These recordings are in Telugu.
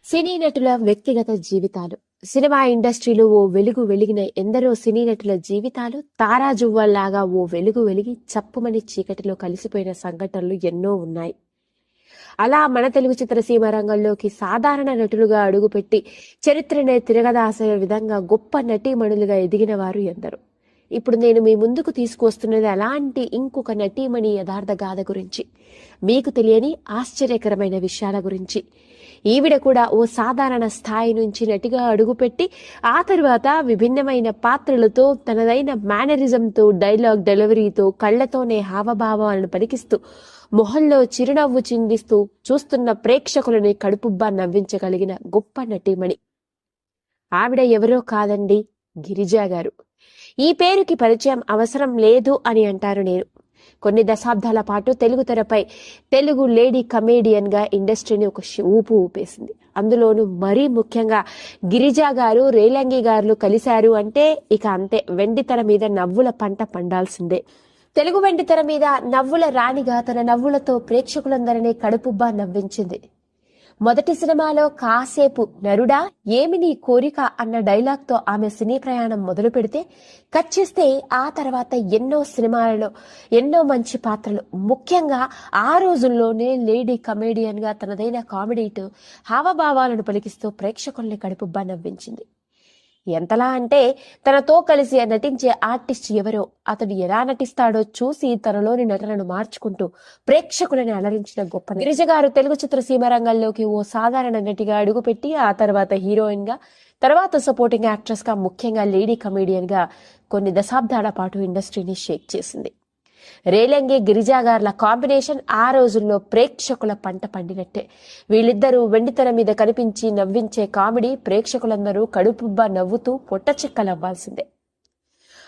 సినీ నటుల వ్యక్తిగత జీవితాలు. సినిమా ఇండస్ట్రీలో ఓ వెలుగు వెలిగిన ఎందరో సినీ నటుల జీవితాలు తారాజువ్వల్లాగా ఓ వెలుగు వెలిగి చప్పుమని చీకటిలో కలిసిపోయిన సంఘటనలు ఎన్నో ఉన్నాయి. అలా మన తెలుగు చిత్రసీమ రంగంలోకి సాధారణ నటులుగా అడుగుపెట్టి చరిత్రనే తిరగదాసే విధంగా గొప్ప నటీమణులుగా ఎదిగిన వారు ఎందరో. ఇప్పుడు నేను మీ ముందుకు తీసుకువస్తున్నది అలాంటి ఇంకొక నటీమణి యథార్థ గాథ గురించి, మీకు తెలియని ఆశ్చర్యకరమైన విషయాల గురించి. ఈవిడ కూడా ఓ సాధారణ స్థాయి నుంచి నటిగా అడుగుపెట్టి ఆ తరువాత విభిన్నమైన పాత్రలతో తనదైన మేనరిజంతో డైలాగ్ డెలివరీతో కళ్లతోనే హావభావాలను పలికిస్తూ మొహంలో చిరునవ్వు చిందిస్తూ చూస్తున్న ప్రేక్షకులని కడుపుబ్బా నవ్వించగలిగిన గొప్ప నటీమణి. ఆవిడ ఎవరో కాదండి, గిరిజా గారు. ఈ పేరుకి పరిచయం అవసరం లేదు అని అంటారు నేను. కొన్ని దశాబ్దాల పాటు తెలుగు తెరపై తెలుగు లేడీ కమేడియన్ గా ఇండస్ట్రీని ఒక ఊపు ఊపేసింది. అందులోనూ మరీ ముఖ్యంగా గిరిజా గారు రేలంగి గారు కలిశారు అంటే ఇక అంతే, వెండితెర మీద నవ్వుల పంట పండాల్సిందే. తెలుగు వెండితెర మీద నవ్వుల రాణిగా తన నవ్వులతో ప్రేక్షకులందరినీ కడుపుబ్బా నవ్వించింది. మొదటి సినిమాలో కాసేపు నరుడా ఏమి నీ కోరిక అన్న డైలాగ్తో ఆమె సినీ ప్రయాణం మొదలు పెడితే కట్ చేస్తే ఆ తర్వాత ఎన్నో సినిమాలలో ఎన్నో మంచి పాత్రలు, ముఖ్యంగా ఆ రోజుల్లోనే లేడీ కమేడియన్ గా తనదైన కామెడీతో హావభావాలను పలికిస్తూ ప్రేక్షకుల్ని కడుపుబ్బా నవ్వించింది. ఎంతలా అంటే తనతో కలిసి నటించే ఆర్టిస్ట్ ఎవరో, అతడు ఎలా నటిస్తాడో చూసి తనలోని నటనను మార్చుకుంటూ ప్రేక్షకులను అలరించిన గొప్ప గిరిజ గారు తెలుగు చిత్రసీమ రంగంలోకి ఓ సాధారణ నటిగా అడుగుపెట్టి ఆ తర్వాత హీరోయిన్ గా, తర్వాత సపోర్టింగ్ యాక్ట్రెస్ గా, ముఖ్యంగా లేడీ కమేడియన్ గా కొన్ని దశాబ్దాల పాటు ఇండస్ట్రీని షేక్ చేసింది. రేలంగి గిరిజా గార్ల కాంబినేషన్ ఆ రోజుల్లో ప్రేక్షకుల పంట పండినట్టే. వీళ్ళిద్దరూ వెండితెర మీద కనిపించి నవ్వించే కామెడీ ప్రేక్షకులందరూ కడుపుబ్బా నవ్వుతూ పొట్టచిక్కలవ్వాల్సిందే.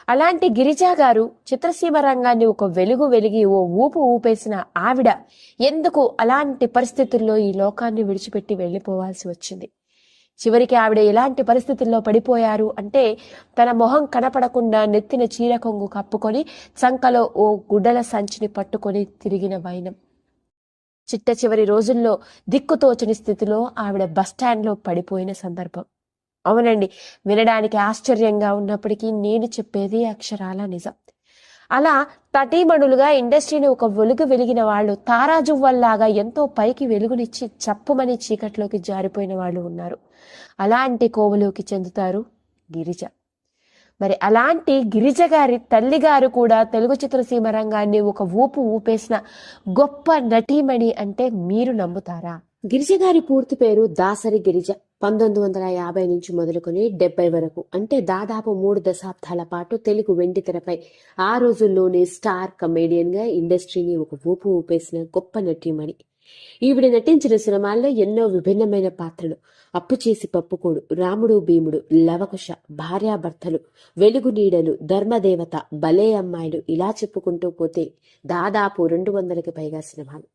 అలాంటి గిరిజా గారు చిత్రసీమ రంగాన్ని ఒక వెలుగు వెలిగి ఓ ఊపు ఊపేసిన ఆవిడ ఎందుకు అలాంటి పరిస్థితుల్లో ఈ లోకాన్ని విడిచిపెట్టి వెళ్లిపోవాల్సి వచ్చింది? చివరికి ఆవిడ ఎలాంటి పరిస్థితుల్లో పడిపోయారు అంటే, తన మొహం కనపడకుండా నెత్తిన చీర కొంగు కప్పుకొని చంకలో ఓ గుడ్డల సంచిని పట్టుకొని తిరిగిన వైనం. చిట్ట చివరి రోజుల్లో దిక్కుతోచని స్థితిలో ఆవిడ బస్టాండ్లో పడిపోయిన సందర్భం. అవునండి, వినడానికి ఆశ్చర్యంగా ఉన్నప్పటికీ నేను చెప్పేది అక్షరాల నిజం. అలా నటీమణులుగా ఇండస్ట్రీని ఒక వెలుగు వెలిగిన వాళ్ళు తారాజువ్వల్లాగా ఎంతో పైకి వెలుగునిచ్చి చప్పుమని చీకట్లోకి జారిపోయిన వాళ్ళు ఉన్నారు. అలాంటి కోవలోకి చెందుతారు గిరిజ. మరి అలాంటి గిరిజ గారి తల్లిగారు కూడా తెలుగు చిత్రసీమ రంగాన్ని ఒక ఊపు ఊపేసిన గొప్ప నటీమణి అంటే మీరు నమ్ముతారా? గిరిజ గారి పూర్తి పేరు దాసరి గిరిజ. 1950 నుంచి మొదలుకొని 70 వరకు, అంటే దాదాపు 3 దశాబ్దాల పాటు తెలుగు వెండితెరపై ఆ రోజుల్లోనే స్టార్ కమేడియన్ గా ఇండస్ట్రీని ఒక ఊపు ఊపేసిన గొప్ప నటీమణి. ఈవిడ నటించిన సినిమాల్లో ఎన్నో విభిన్నమైన పాత్రలు: అప్పు చేసి పప్పుకోడు, రాముడు భీముడు, లవకుశ, భార్యాభర్తలు, వెలుగు నీడలు, ధర్మదేవత, భలే అమ్మాయిలు, ఇలా చెప్పుకుంటూ పోతే దాదాపు 200కి పైగా సినిమాలు.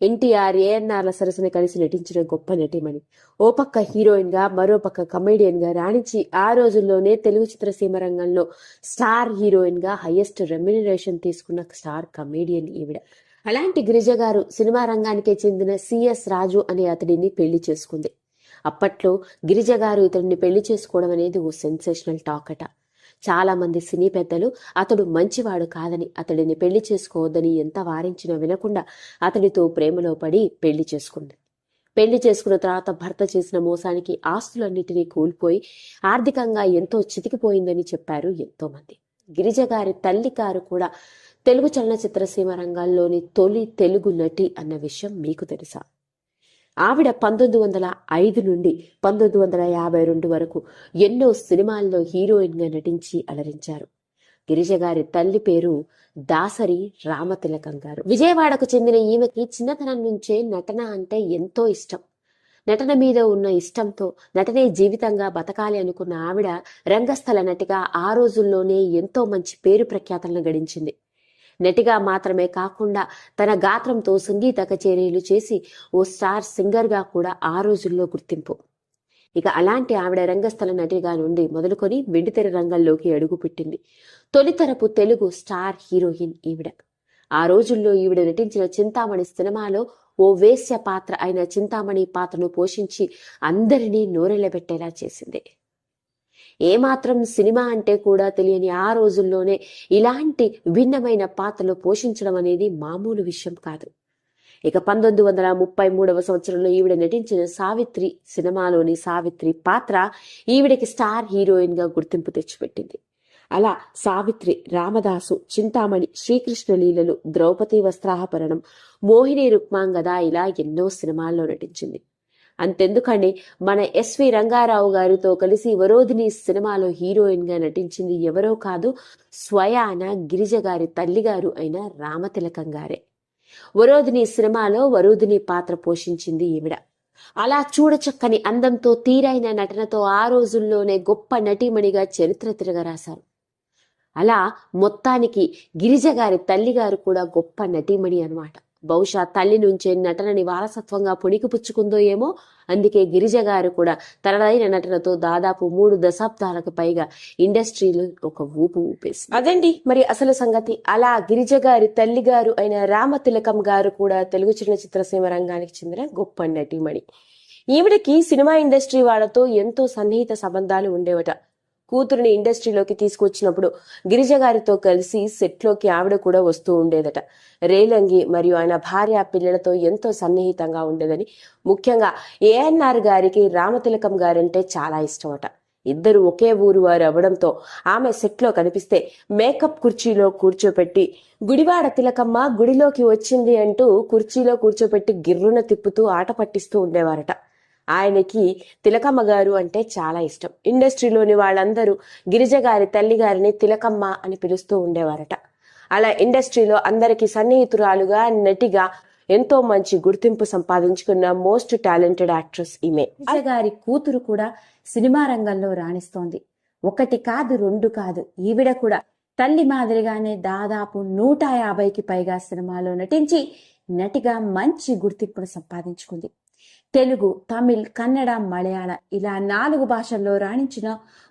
ఎన్టీఆర్, ఏఎన్ఆర్ల సరసన కలిసి నటించిన గొప్ప నటిమణి. ఓ పక్క హీరోయిన్ గా, మరో పక్క కమేడియన్ గా రాణించి ఆ రోజుల్లోనే తెలుగు చిత్రసీమ రంగంలో స్టార్ హీరోయిన్ గా హైయెస్ట్ రెమ్యునరేషన్ తీసుకున్న స్టార్ కమేడియన్ ఈవిడ. అలాంటి గిరిజ గారు సినిమా రంగానికే చెందిన సిఎస్ రాజు అనే అతడిని పెళ్లి చేసుకుంది. అప్పట్లో గిరిజ గారు ఇతడిని పెళ్లి చేసుకోవడం అనేది ఓ సెన్సేషనల్ టాక్ అట. చాలా మంది సినీ పెద్దలు అతడు మంచివాడు కాదని, అతడిని పెళ్లి చేసుకోవద్దని ఎంత వారించినా వినకుండా అతడితో ప్రేమలో పడి పెళ్లి చేసుకుంది. పెళ్లి చేసుకున్న తర్వాత భర్త చేసిన మోసానికి ఆస్తులన్నిటినీ కోల్పోయి ఆర్థికంగా ఎంతో చితికిపోయిందని చెప్పారు ఎంతో మంది. గిరిజ గారి తల్లి గారు కూడా తెలుగు చలనచిత్ర సీమ రంగాల్లోని తొలి తెలుగు నటి అన్న విషయం మీకు తెలుసా? ఆవిడ 1905 నుండి 1952 వరకు ఎన్నో సినిమాల్లో హీరోయిన్ గా నటించి అలరించారు. గిరిజ గారి తల్లి పేరు దాసరి రామతిలకం గారు. విజయవాడకు చెందిన ఈమెకి చిన్నతనం నుంచే నటన అంటే ఎంతో ఇష్టం. నటన మీద ఉన్న ఇష్టంతో నటనే జీవితంగా బతకాలి అనుకున్న ఆవిడ రంగస్థల నటిగా ఆ రోజుల్లోనే ఎంతో మంచి పేరు ప్రఖ్యాతలను గడించింది. నటిగా మాత్రమే కాకుండా తన గాత్రంతో సంగీత కచేరీలు చేసి ఓ స్టార్ సింగర్ గా కూడా ఆ రోజుల్లో గుర్తింపు. ఇక అలాంటి ఆవిడ రంగస్థల నటిగా నుండి మొదలుకొని వెండితెర రంగంలోకి అడుగుపెట్టింది. తొలితరపు తెలుగు స్టార్ హీరోయిన్ ఈవిడ. ఆ రోజుల్లో ఈవిడ నటించిన చింతామణి సినిమాలో ఓ వేశ్య పాత్ర అయిన చింతామణి పాత్రను పోషించి అందరినీ నోరెళ్లబెట్టేలా చేసింది. ఏమాత్రం సినిమా అంటే కూడా తెలియని ఆ రోజుల్లోనే ఇలాంటి విభిన్నమైన పాత్రలు పోషించడం అనేది మామూలు విషయం కాదు. ఇక 1933వ సంవత్సరంలో ఈవిడ నటించిన సావిత్రి సినిమాలోని సావిత్రి పాత్ర ఈవిడకి స్టార్ హీరోయిన్ గా గుర్తింపు తెచ్చిపెట్టింది. అలా సావిత్రి, రామదాసు, చింతామణి, శ్రీకృష్ణ లీలలు, ద్రౌపది వస్త్రాపరణం, మోహిని రుక్మాంగద ఇలా ఎన్నో సినిమాల్లో నటించింది. అంతెందుకండి, మన ఎస్వి రంగారావు గారితో కలిసి వరోధిని సినిమాలో హీరోయిన్ గా నటించింది ఎవరో కాదు, స్వయాన గిరిజ గారి తల్లిగారు అయిన రామతిలకం గారే. వరోధిని సినిమాలో వరోధిని పాత్ర పోషించింది ఈవిడ. అలా చూడచక్కని అందంతో, తీరైన నటనతో ఆ రోజుల్లోనే గొప్ప నటీమణిగా చరిత్ర తిరగరాశారు. అలా మొత్తానికి గిరిజ గారి తల్లిగారు కూడా గొప్ప నటీమణి అన్నమాట. బహుశా తల్లి నుంచే నటనని వారసత్వంగా పుణికిపుచ్చుకుందో ఏమో, అందుకే గిరిజ గారు కూడా తనదైన నటనతో దాదాపు 3 దశాబ్దాలకు పైగా ఇండస్ట్రీలో ఒక ఊపు ఊపేసి. అదండి మరి అసలు సంగతి. అలా గిరిజ గారి తల్లిగారు అయిన రామతిలకం గారు కూడా తెలుగు చలనచిత్రసీమ రంగానికి చెందిన గొప్ప నటీమణి. ఈవిడకి సినిమా ఇండస్ట్రీ వాళ్ళతో ఎంతో సన్నిహిత సంబంధాలు ఉండేవట. కూతురుని ఇండస్ట్రీలోకి తీసుకొచ్చినప్పుడు గిరిజ గారితో కలిసి సెట్లోకి ఆవిడ కూడా వస్తూ ఉండేదట. రేలంగి మరియు ఆయన భార్య పిల్లలతో ఎంతో సన్నిహితంగా ఉండేదని, ముఖ్యంగా ఏఎన్ఆర్ గారికి రామతిలకం గారంటే చాలా ఇష్టమట. ఇద్దరు ఒకే ఊరు వారు అవ్వడంతో ఆమె సెట్లో కనిపిస్తే మేకప్ కుర్చీలో కూర్చోపెట్టి, గుడివాడ తిలకమ్మ గుడిలోకి వచ్చింది అంటూ కుర్చీలో కూర్చోపెట్టి గిర్రున తిప్పుతూ ఆట పట్టిస్తూ ఉండేవారట. ఆయనకి తిలకమ్మ గారు అంటే చాలా ఇష్టం. ఇండస్ట్రీలోని వాళ్ళందరూ గిరిజ గారి తల్లిగారిని తిలకమ్మ అని పిలుస్తూ ఉండేవారట. అలా ఇండస్ట్రీలో అందరికీ సన్నిహితురాలుగా, నటిగా ఎంతో మంచి గుర్తింపు సంపాదించుకున్న మోస్ట్ టాలెంటెడ్ యాక్ట్రెస్ ఈమె. గిరిజ గారి కూతురు కూడా సినిమా రంగంలో రాణిస్తోంది. 1 కాదు 2 కాదు, ఈవిడ కూడా తల్లి మాదిరిగానే దాదాపు 150కి పైగా సినిమాలో నటించి నటిగా మంచి గుర్తింపును సంపాదించుకుంది. తెలుగు, తమిళ్, కన్నడ, మలయాళ ఇలా 4 భాషల్లో రాణించిన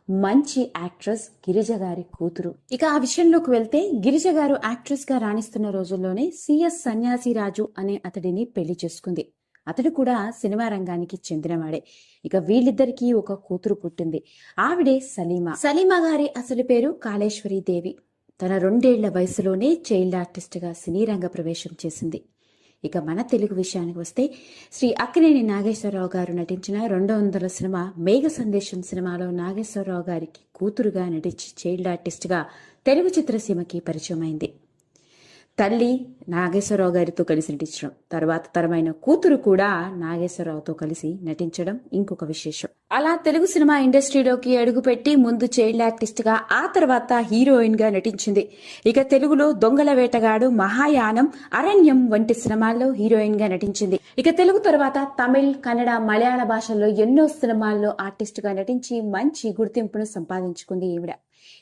మంచి యాక్ట్రెస్ గిరిజ గారి కూతురు. ఇక ఆ విషయంలోకి వెళ్తే, గిరిజ గారు యాక్ట్రెస్ గా రాణిస్తున్న రోజుల్లోనే సిఎస్ సన్యాసిరాజు అనే అతడిని పెళ్లి చేసుకుంది. అతడు కూడా సినిమా రంగానికి చెందినవాడే. ఇక వీళ్ళిద్దరికీ ఒక కూతురు పుట్టింది. ఆవిడే సలీమా. సలీమా గారి అసలు పేరు కాళేశ్వరి దేవి. తన 2 ఏళ్ల వయసులోనే చైల్డ్ ఆర్టిస్ట్ గా సినీ రంగ ప్రవేశం చేసింది. ఇక మన తెలుగు విషయానికి వస్తే, శ్రీ అక్కినేని నాగేశ్వరరావు గారు నటించిన 200 సినిమా మేఘ సందేశం సినిమాలో నాగేశ్వరరావు గారికి కూతురుగా నటించి చైల్డ్ ఆర్టిస్ట్ గా తెలుగు చిత్రసీమకి పరిచయం అయింది. తల్లి నాగేశ్వరరావు గారితో కలిసి నటించడం, తర్వాత తరమైన కూతురు కూడా నాగేశ్వరరావుతో కలిసి నటించడం ఇంకొక విశేషం. అలా తెలుగు సినిమా ఇండస్ట్రీలోకి అడుగుపెట్టి ముందు చైల్డ్ ఆర్టిస్ట్ గా, ఆ తర్వాత హీరోయిన్ గా నటించింది. ఇక తెలుగులో దొంగల వేటగాడు, మహాయానం, అరణ్యం వంటి సినిమాల్లో హీరోయిన్ గా నటించింది. ఇక తెలుగు తర్వాత తమిళ్, కన్నడ, మలయాళ భాషల్లో ఎన్నో సినిమాల్లో ఆర్టిస్ట్ గా నటించి మంచి గుర్తింపును సంపాదించుకుంది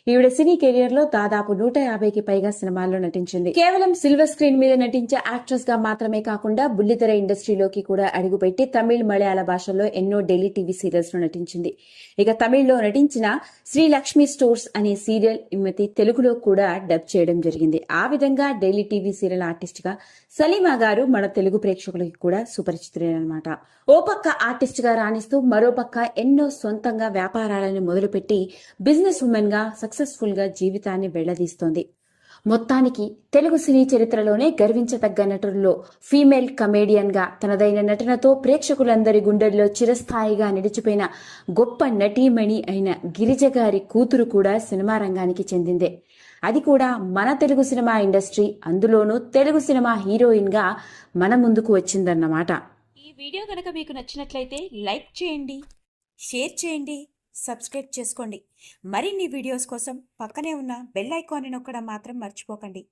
ఈవిడ సినీ కెరియర్ లో దాదాపు 150కి పైగా సినిమాల్లో నటించింది. కేవలం సిల్వర్ స్క్రీన్ మీద నటించే యాక్ట్రెస్ గా మాత్రమే కాకుండా బుల్లితెర ఇండస్ట్రీలోకి కూడా అడుగుపెట్టి తమిళ్, మలయాళ భాషల్లో ఎన్నో డైలీ టీవీ సీరియల్స్ లో నటించింది. ఇక తమిళ్లో నటించిన శ్రీ లక్ష్మీ స్టోర్స్ అనే సీరియల్ ఈమెతి తెలుగులో కూడా డబ్ చేయడం జరిగింది. ఆ విధంగా డైలీ టీవీ సీరియల్ ఆర్టిస్ట్ గా సలీమా గారు మన తెలుగు ప్రేక్షకులకి కూడా సుపరిచితులైనమాట. ఓ పక్క ఆర్టిస్ట్ గా రాణిస్తూ మరో పక్క ఎన్నో సొంతంగా వ్యాపారాలను మొదలుపెట్టి బిజినెస్ ఉమెన్ గా సక్సెస్ఫుల్ గా జీవితాన్ని వెళ్లదీస్తోంది. మొత్తానికి తెలుగు సినీ చరిత్రలోనే గర్వించదగ్గ నటుల్లో ఫీమేల్ కమేడియన్ గా తనదైన నటనతో ప్రేక్షకులందరి గుండెల్లో చిరస్థాయిగా నిలిచిపోయిన గొప్ప నటీమణి అయిన గిరిజ గారి కూతురు కూడా సినిమా రంగానికి చెందిందే. అది కూడా మన తెలుగు సినిమా ఇండస్ట్రీ, అందులోనూ తెలుగు సినిమా హీరోయిన్ గా మన ముందుకు వచ్చిందన్నమాట. ఈ వీడియో కనుక మీకు నచ్చినట్లయితే లైక్ చేయండి, షేర్ చేయండి, సబ్స్క్రైబ్ చేసుకోండి. మరిన్ని వీడియోస్ కోసం పక్కనే ఉన్న బెల్ ఐకాన్ని నొక్కడం మాత్రం మర్చిపోకండి.